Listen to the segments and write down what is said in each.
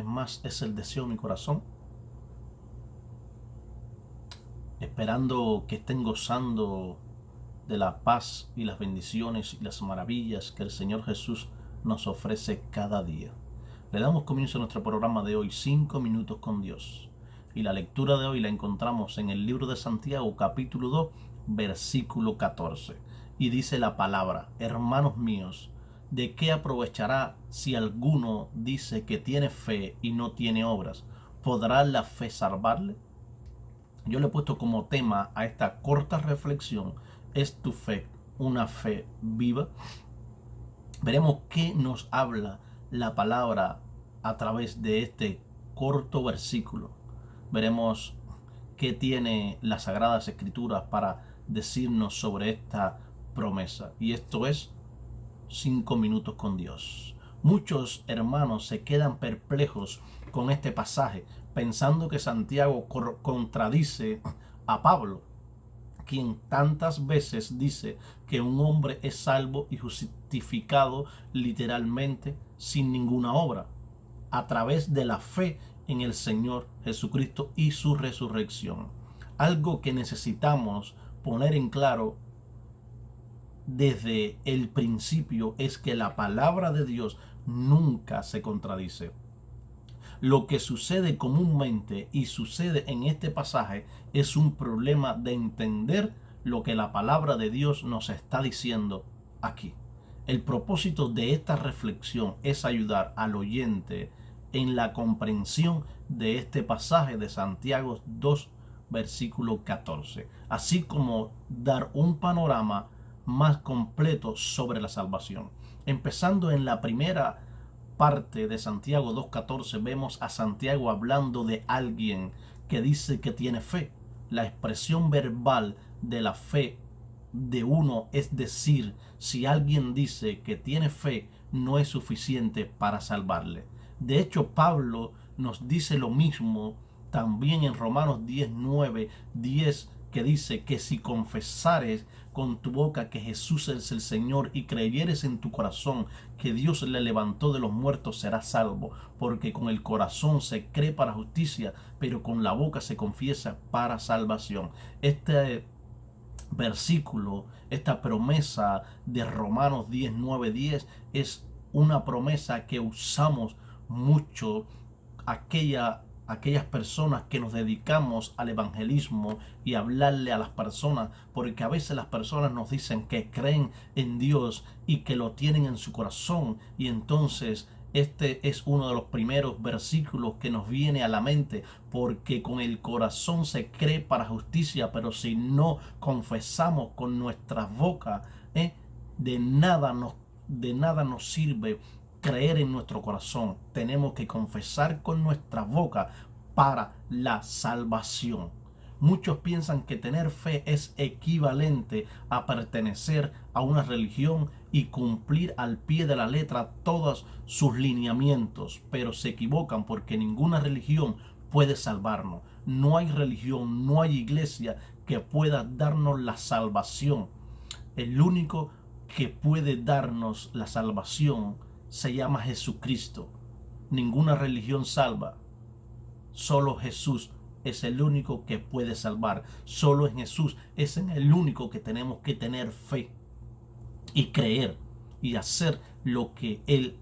vez más es el deseo de mi corazón, esperando que estén gozando de la paz y las bendiciones y las maravillas que el Señor Jesús nos ofrece cada día. Le damos comienzo a nuestro programa de hoy, 5 minutos con Dios. Y la lectura de hoy la encontramos en el libro de Santiago, capítulo 2, versículo 14. Y dice la palabra: hermanos míos, ¿de qué aprovechará si alguno dice que tiene fe y no tiene obras? ¿Podrá la fe salvarle? Yo le he puesto como tema a esta corta reflexión: ¿es tu fe una fe viva? Veremos qué nos habla la palabra a través de este corto versículo. Veremos qué tiene las Sagradas Escrituras para decirnos sobre esta promesa. Y esto es 5 minutos con Dios. Muchos hermanos se quedan perplejos con este pasaje, pensando que Santiago contradice a Pablo, quien tantas veces dice que un hombre es salvo y justificado literalmente sin ninguna obra, a través de la fe en el Señor Jesucristo y su resurrección. Algo que necesitamos poner en claro desde el principio es que la palabra de Dios nunca se contradice. Lo que sucede comúnmente y sucede en este pasaje es un problema de entender lo que la palabra de Dios nos está diciendo aquí. El propósito de esta reflexión es ayudar al oyente en la comprensión de este pasaje de Santiago 2, versículo 14, así como dar un panorama más completo sobre la salvación. Empezando en la primera parte de Santiago 2.14, vemos a Santiago hablando de alguien que dice que tiene fe. La expresión verbal de la fe de uno, es decir, si alguien dice que tiene fe, no es suficiente para salvarle. De hecho, Pablo nos dice lo mismo también en Romanos 10:9-10, que dice que si confesares con tu boca que Jesús es el Señor y creyeres en tu corazón que Dios le levantó de los muertos, serás salvo, porque con el corazón se cree para justicia, pero con la boca se confiesa para salvación. Este versículo, esta promesa de Romanos 10:9-10 es una promesa que usamos mucho aquellas personas que nos dedicamos al evangelismo y hablarle a las personas, porque a veces las personas nos dicen que creen en Dios y que lo tienen en su corazón, y entonces este es uno de los primeros versículos que nos viene a la mente, porque con el corazón se cree para justicia, pero si no confesamos con nuestras bocas, de nada nos sirve creer en nuestro corazón. Tenemos que confesar con nuestra boca para la salvación. Muchos piensan que tener fe es equivalente a pertenecer a una religión y cumplir al pie de la letra todos sus lineamientos, pero se equivocan, porque ninguna religión puede salvarnos. No hay religión, no hay iglesia que pueda darnos la salvación. El único que puede darnos la salvación se llama Jesucristo. Ninguna religión salva. Solo Jesús es el único que puede salvar. Solo en Jesús es en el único que tenemos que tener fe y creer y hacer lo que Él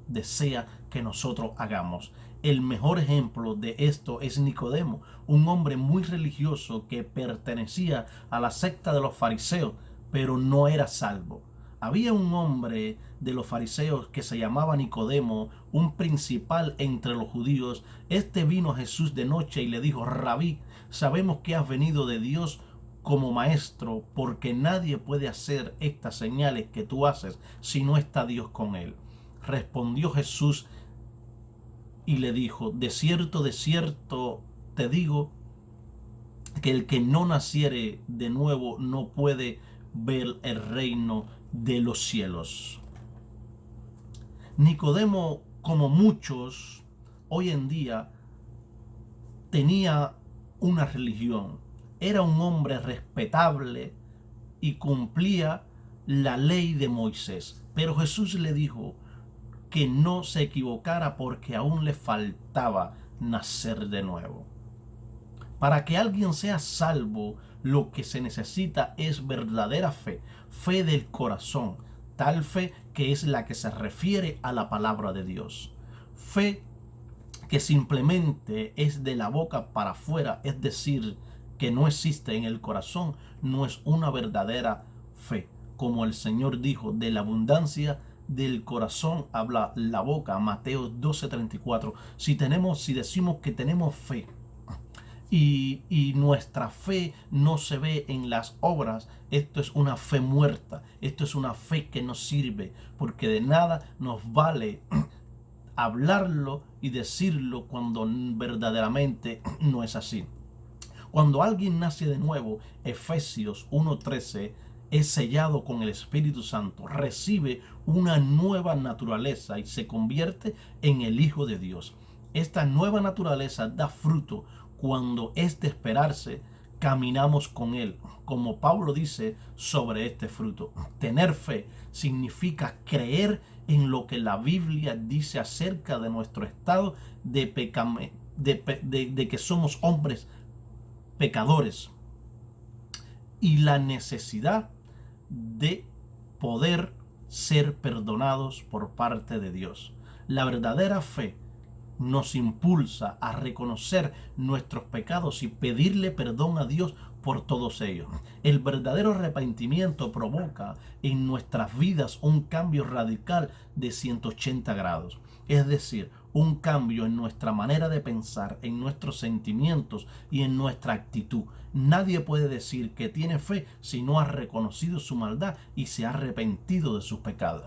desea que nosotros hagamos. El mejor ejemplo de esto es Nicodemo, un hombre muy religioso que pertenecía a la secta de los fariseos, pero no era salvo. Había un hombre de los fariseos que se llamaba Nicodemo, un principal entre los judíos. Este vino a Jesús de noche y le dijo: Rabí, sabemos que has venido de Dios como maestro, porque nadie puede hacer estas señales que tú haces si no está Dios con él. Respondió Jesús y le dijo: de cierto te digo, que el que no naciere de nuevo no puede ver el reino de los cielos. Nicodemo, como muchos hoy en día, tenía una religión. Era un hombre respetable y cumplía la ley de Moisés. Pero Jesús le dijo que no se equivocara porque aún le faltaba nacer de nuevo. Para que alguien sea salvo, lo que se necesita es verdadera fe, fe del corazón, tal fe que es la que se refiere a la palabra de Dios. Fe que simplemente es de la boca para afuera, es decir, que no existe en el corazón, no es una verdadera fe. Como el Señor dijo, de la abundancia del corazón habla la boca. Mateo 12:34. Si decimos que tenemos fe y nuestra fe no se ve en las obras, esto es una fe muerta, esto es una fe que no sirve, porque de nada nos vale hablarlo y decirlo cuando verdaderamente no es así. Cuando alguien nace de nuevo, Efesios 1:13, es sellado con el Espíritu Santo, recibe una nueva naturaleza y se convierte en el Hijo de Dios. Esta nueva naturaleza da fruto cuando es de esperarse, caminamos con Él. Como Pablo dice sobre este fruto, tener fe significa creer en lo que la Biblia dice acerca de nuestro estado de que somos hombres pecadores y la necesidad de poder ser perdonados por parte de Dios. La verdadera fe nos impulsa a reconocer nuestros pecados y pedirle perdón a Dios por todos ellos. El verdadero arrepentimiento provoca en nuestras vidas un cambio radical de 180 grados. Es decir, un cambio en nuestra manera de pensar, en nuestros sentimientos y en nuestra actitud. Nadie puede decir que tiene fe si no ha reconocido su maldad y se ha arrepentido de sus pecados.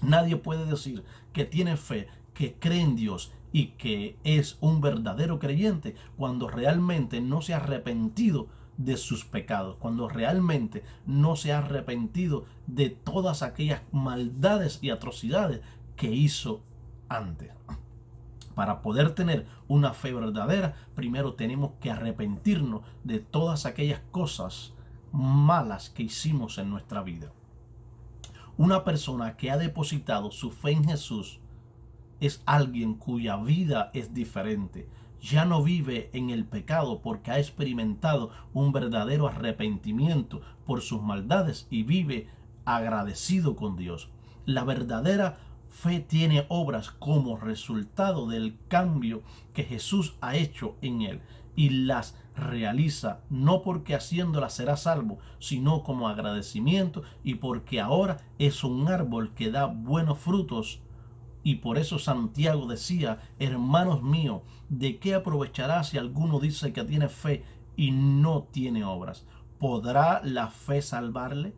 Nadie puede decir que tiene fe, que cree en Dios y que es un verdadero creyente cuando realmente no se ha arrepentido de sus pecados, cuando realmente no se ha arrepentido de todas aquellas maldades y atrocidades que hizo antes. Para poder tener una fe verdadera, primero tenemos que arrepentirnos de todas aquellas cosas malas que hicimos en nuestra vida. Una persona que ha depositado su fe en Jesús es alguien cuya vida es diferente. Ya no vive en el pecado porque ha experimentado un verdadero arrepentimiento por sus maldades y vive agradecido con Dios. La verdadera fe tiene obras como resultado del cambio que Jesús ha hecho en él y las realiza no porque haciéndolas será salvo, sino como agradecimiento y porque ahora es un árbol que da buenos frutos. Y por eso Santiago decía, hermanos míos, ¿de qué aprovechará si alguno dice que tiene fe y no tiene obras? ¿Podrá la fe salvarle?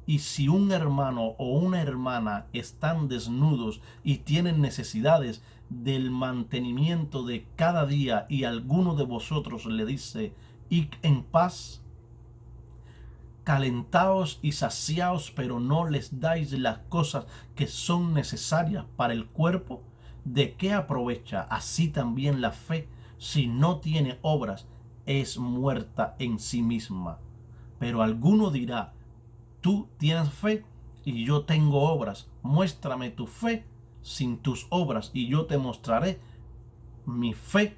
Y si un hermano o una hermana están desnudos y tienen necesidades del mantenimiento de cada día y alguno de vosotros le dice, id en paz, calentaos y saciaos, pero no les dais las cosas que son necesarias para el cuerpo, ¿de qué aprovecha así también la fe? Si no tiene obras, es muerta en sí misma. Pero alguno dirá, tú tienes fe y yo tengo obras, muéstrame tu fe sin tus obras y yo te mostraré mi fe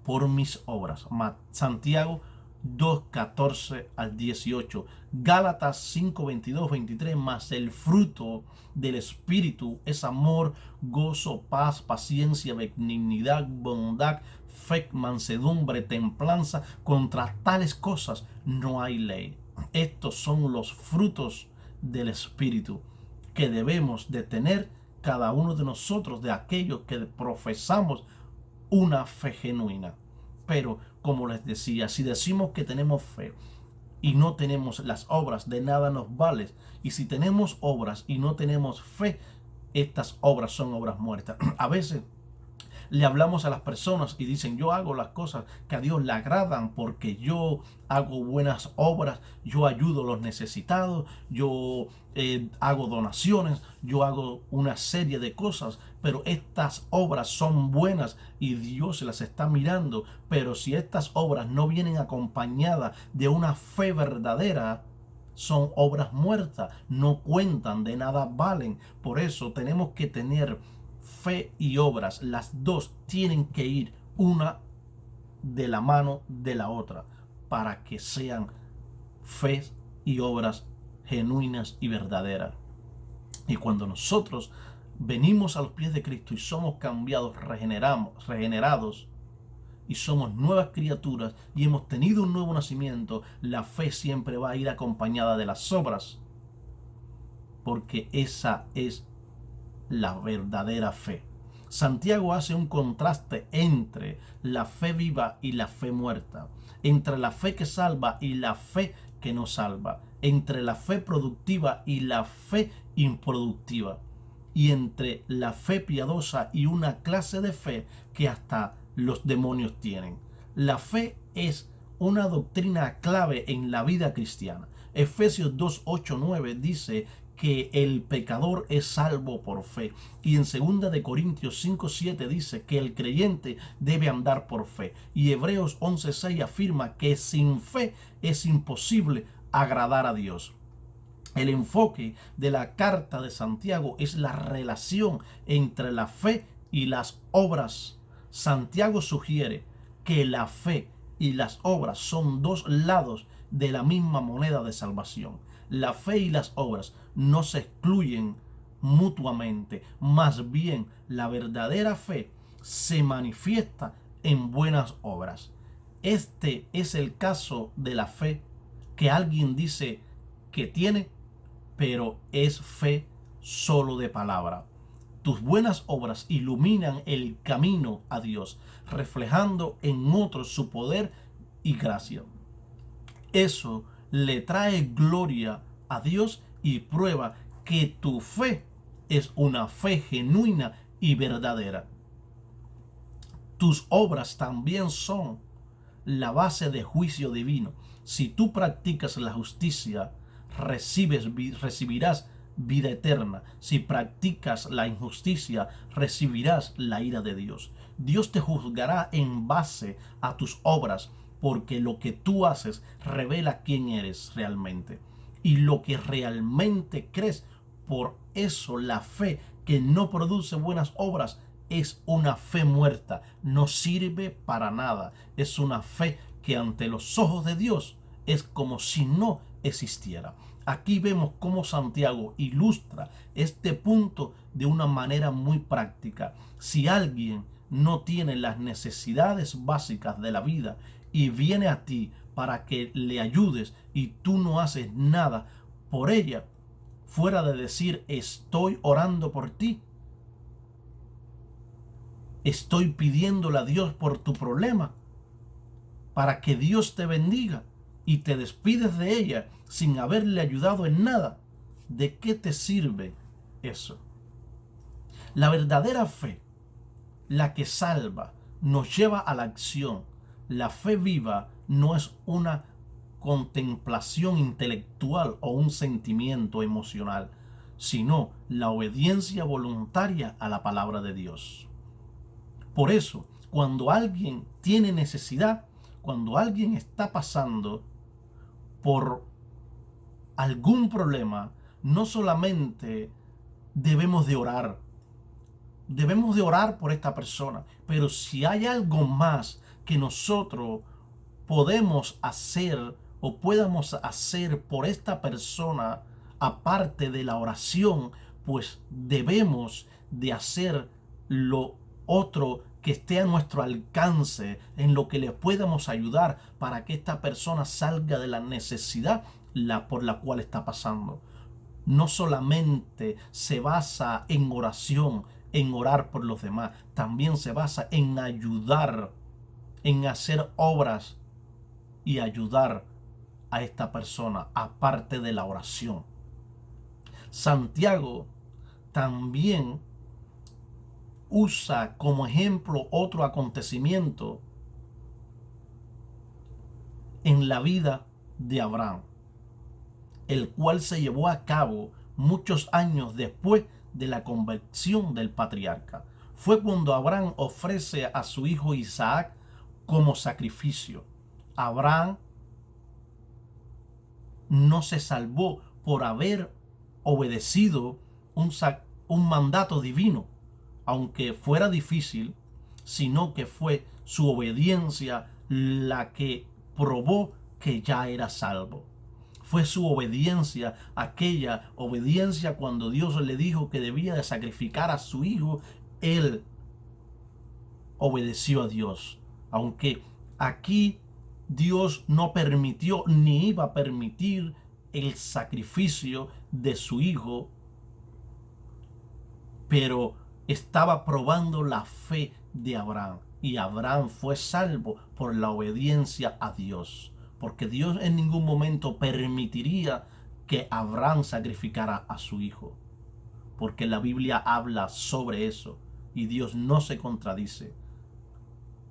por mis obras. Santiago 2:14 al 18, Gálatas 5:22-23, mas el fruto del Espíritu es amor, gozo, paz, paciencia, benignidad, bondad, fe, mansedumbre, templanza. Contra tales cosas no hay ley. Estos son los frutos del Espíritu que debemos de tener cada uno de nosotros, de aquellos que profesamos una fe genuina. Pero, como les decía, si decimos que tenemos fe y no tenemos las obras, de nada nos vale. Y si tenemos obras y no tenemos fe, estas obras son obras muertas. A veces le hablamos a las personas y dicen, yo hago las cosas que a Dios le agradan porque yo hago buenas obras, yo ayudo a los necesitados, yo hago donaciones, yo hago una serie de cosas, pero estas obras son buenas y Dios las está mirando. Pero si estas obras no vienen acompañadas de una fe verdadera, son obras muertas, no cuentan, de nada valen. Por eso tenemos que tener fe y obras. Las dos tienen que ir una de la mano de la otra para que sean fe y obras genuinas y verdaderas. Y cuando nosotros venimos a los pies de Cristo y somos cambiados, regenerados, y somos nuevas criaturas y hemos tenido un nuevo nacimiento, la fe siempre va a ir acompañada de las obras, porque esa es la verdadera fe. Santiago hace un contraste entre la fe viva y la fe muerta, entre la fe que salva y la fe que no salva, entre la fe productiva y la fe improductiva, y entre la fe piadosa y una clase de fe que hasta los demonios tienen. La fe es una doctrina clave en la vida cristiana. Efesios 2, 8, 9 dice que el pecador es salvo por fe. Y en 2 de Corintios 5, 7 dice que el creyente debe andar por fe. Y Hebreos 11, 6 afirma que sin fe es imposible agradar a Dios. El enfoque de la carta de Santiago es la relación entre la fe y las obras. Santiago sugiere que la fe y las obras son dos lados de la misma moneda de salvación. La fe y las obras no se excluyen mutuamente, más bien la verdadera fe se manifiesta en buenas obras. Este es el caso de la fe que alguien dice que tiene, pero es fe solo de palabra. Tus buenas obras iluminan el camino a Dios, reflejando en otros su poder y gracia. Eso le trae gloria a Dios y prueba que tu fe es una fe genuina y verdadera. Tus obras también son la base de juicio divino. Si tú practicas la justicia, recibirás vida eterna. Si practicas la injusticia, recibirás la ira de Dios. Dios te juzgará en base a tus obras, porque lo que tú haces revela quién eres realmente y lo que realmente crees. Por eso la fe que no produce buenas obras es una fe muerta, no sirve para nada. Es una fe que ante los ojos de Dios es como si no existiera. Aquí vemos cómo Santiago ilustra este punto de una manera muy práctica. Si alguien no tiene las necesidades básicas de la vida y viene a ti para que le ayudes y tú no haces nada por ella, fuera de decir estoy orando por ti, estoy pidiéndole a Dios por tu problema, para que Dios te bendiga, y te despides de ella sin haberle ayudado en nada, ¿de qué te sirve eso? La verdadera fe, la que salva, nos lleva a la acción. La fe viva no es una contemplación intelectual o un sentimiento emocional, sino la obediencia voluntaria a la palabra de Dios. Por eso, cuando alguien tiene necesidad, cuando alguien está pasando por algún problema, no solamente debemos de orar por esta persona, pero si hay algo más que nosotros podemos hacer o podamos hacer por esta persona, aparte de la oración, pues debemos de hacer lo otro que esté a nuestro alcance, en lo que le podamos ayudar para que esta persona salga de la necesidad por la cual está pasando. No solamente se basa en oración, en orar por los demás, también se basa en ayudar, en hacer obras y ayudar a esta persona, aparte de la oración. Santiago también usa como ejemplo otro acontecimiento en la vida de Abraham, el cual se llevó a cabo muchos años después de la conversión del patriarca. Fue cuando Abraham ofrece a su hijo Isaac como sacrificio. Abraham no se salvó por haber obedecido un mandato divino, aunque fuera difícil, sino que fue su obediencia la que probó que ya era salvo. Fue su obediencia, aquella obediencia cuando Dios le dijo que debía de sacrificar a su hijo. Él obedeció a Dios. Aunque aquí Dios no permitió ni iba a permitir el sacrificio de su hijo, pero estaba probando la fe de Abraham. Y Abraham fue salvo por la obediencia a Dios. Porque Dios en ningún momento permitiría que Abraham sacrificara a su hijo. Porque la Biblia habla sobre eso. Y Dios no se contradice.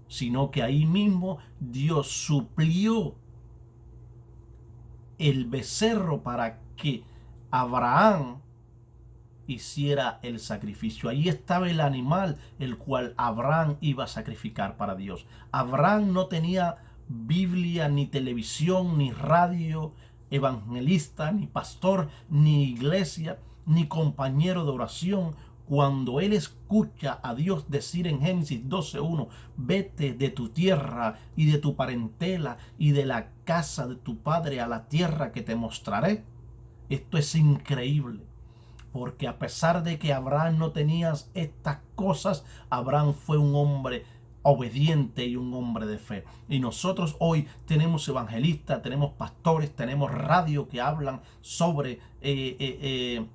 Sino que ahí mismo Dios suplió el becerro para que Abraham hiciera el sacrificio. Ahí estaba el animal el cual Abraham iba a sacrificar para Dios. Abraham no tenía Biblia, ni televisión, ni radio, evangelista, ni pastor, ni iglesia, ni compañero de oración. Cuando él escucha a Dios decir en Génesis 12:1, vete de tu tierra y de tu parentela y de la casa de tu padre a la tierra que te mostraré. Esto es increíble, porque a pesar de que Abraham no tenía estas cosas, Abraham fue un hombre obediente y un hombre de fe. Y nosotros hoy tenemos evangelistas, tenemos pastores, tenemos radio que hablan sobre el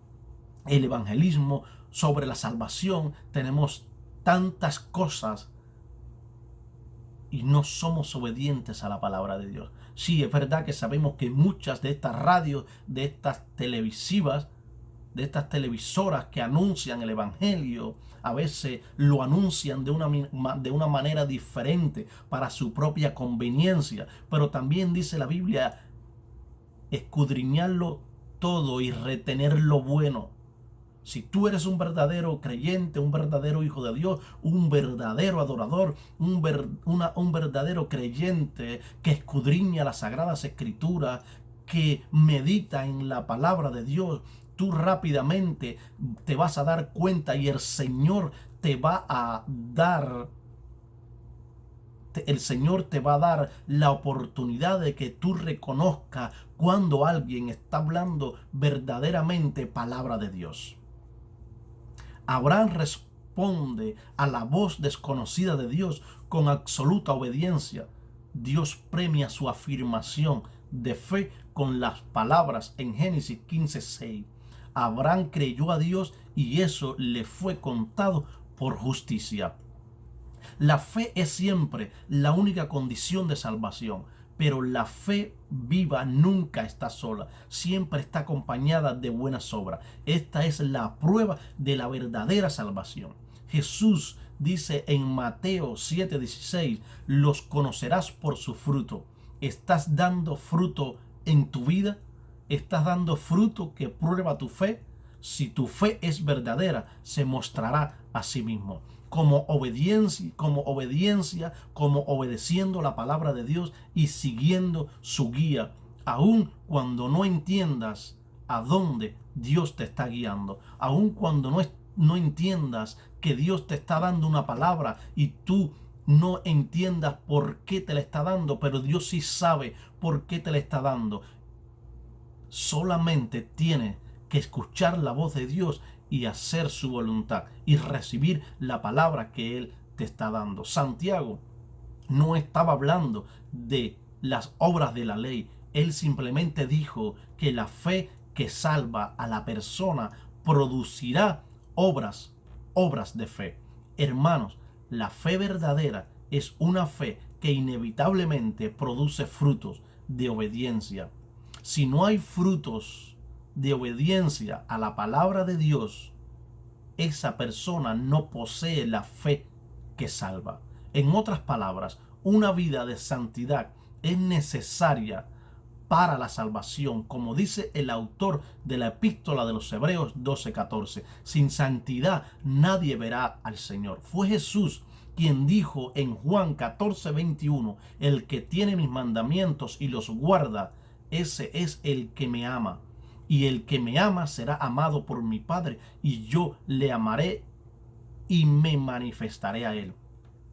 evangelismo, sobre la salvación. Tenemos tantas cosas y no somos obedientes a la palabra de Dios. Sí, es verdad que sabemos que muchas de estas radios, de estas televisivas, de estas televisoras que anuncian el evangelio, a veces lo anuncian de una manera diferente para su propia conveniencia. Pero también dice la Biblia, escudriñarlo todo y retener lo bueno. Si tú eres un verdadero creyente, un verdadero hijo de Dios, un verdadero adorador, un verdadero creyente que escudriña las sagradas escrituras, que medita en la palabra de Dios, tú rápidamente te vas a dar cuenta y el Señor te va a dar la oportunidad de que tú reconozcas cuando alguien está hablando verdaderamente palabra de Dios. Abraham responde a la voz desconocida de Dios con absoluta obediencia. Dios premia su afirmación de fe con las palabras en Génesis 15:6. Abraham creyó a Dios y eso le fue contado por justicia. La fe es siempre la única condición de salvación, pero la fe viva nunca está sola, siempre está acompañada de buenas obras. Esta es la prueba de la verdadera salvación. Jesús dice en Mateo 7:16, los conocerás por su fruto. ¿Estás dando fruto en tu vida? ¿Estás dando fruto que prueba tu fe? Si tu fe es verdadera, se mostrará a sí mismo. Como obedeciendo la palabra de Dios y siguiendo su guía, aun cuando no entiendas a dónde Dios te está guiando, aun cuando no entiendas que Dios te está dando una palabra y tú no entiendas por qué te la está dando, pero Dios sí sabe por qué te la está dando. Solamente tienes que escuchar la voz de Dios y hacer su voluntad y recibir la palabra que Él te está dando. Santiago no estaba hablando de las obras de la ley. Él simplemente dijo que la fe que salva a la persona producirá obras de fe. Hermanos, la fe verdadera es una fe que inevitablemente produce frutos de obediencia. Si no hay frutos de obediencia a la palabra de Dios, esa persona no posee la fe que salva. En otras palabras, una vida de santidad es necesaria para la salvación, como dice el autor de la epístola de los Hebreos 12:14. Sin santidad nadie verá al Señor. Fue Jesús quien dijo en Juan 14:21, el que tiene mis mandamientos y los guarda, ese es el que me ama. Y el que me ama será amado por mi Padre, y yo le amaré y me manifestaré a él.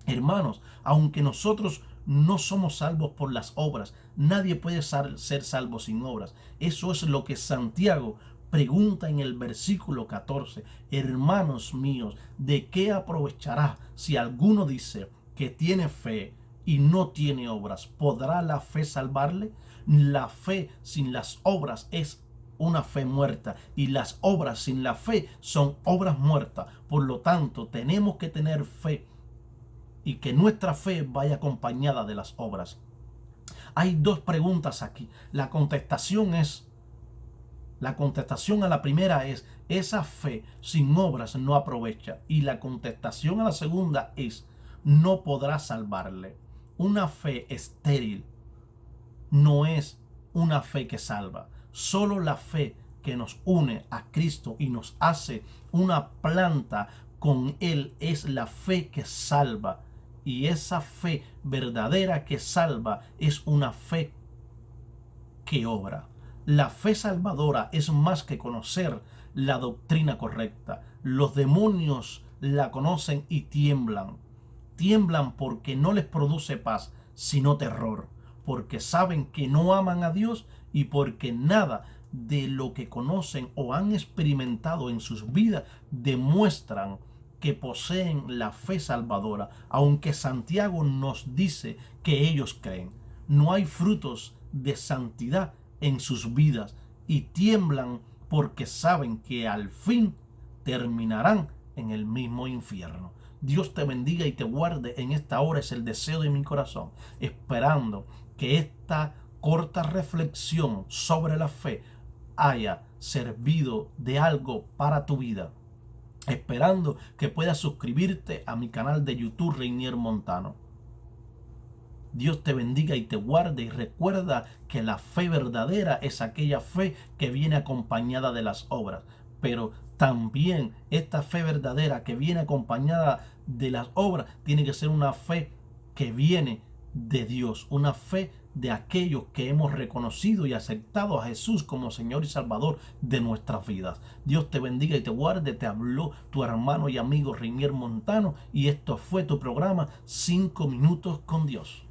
Hermanos, aunque nosotros no somos salvos por las obras, nadie puede ser salvo sin obras. Eso es lo que Santiago pregunta en el versículo 14. Hermanos míos, ¿de qué aprovechará si alguno dice que tiene fe y no tiene obras? ¿Podrá la fe salvarle? La fe sin las obras es una fe muerta, y las obras sin la fe son obras muertas. Por lo tanto, tenemos que tener fe y que nuestra fe vaya acompañada de las obras. Hay dos preguntas aquí. La contestación a la primera es: esa fe sin obras no aprovecha. Y la contestación a la segunda es: no podrá salvarle. Una fe estéril no es una fe que salva. Solo la fe que nos une a Cristo y nos hace una planta con Él es la fe que salva. Y esa fe verdadera que salva es una fe que obra. La fe salvadora es más que conocer la doctrina correcta. Los demonios la conocen y tiemblan. Tiemblan porque no les produce paz, sino terror. Porque saben que no aman a Dios y porque nada de lo que conocen o han experimentado en sus vidas demuestran que poseen la fe salvadora, aunque Santiago nos dice que ellos creen. No hay frutos de santidad en sus vidas y tiemblan porque saben que al fin terminarán en el mismo infierno. Dios te bendiga y te guarde en esta hora, es el deseo de mi corazón, esperando que esta corta reflexión sobre la fe haya servido de algo para tu vida. Esperando que puedas suscribirte a mi canal de YouTube Reinier Montano. Dios te bendiga y te guarde, y recuerda que la fe verdadera es aquella fe que viene acompañada de las obras. Pero también esta fe verdadera que viene acompañada de las obras tiene que ser una fe que viene de Dios, una fe de aquellos que hemos reconocido y aceptado a Jesús como Señor y Salvador de nuestras vidas. Dios te bendiga y te guarde. Te habló tu hermano y amigo Reinier Montano, y esto fue tu programa 5 minutos con Dios.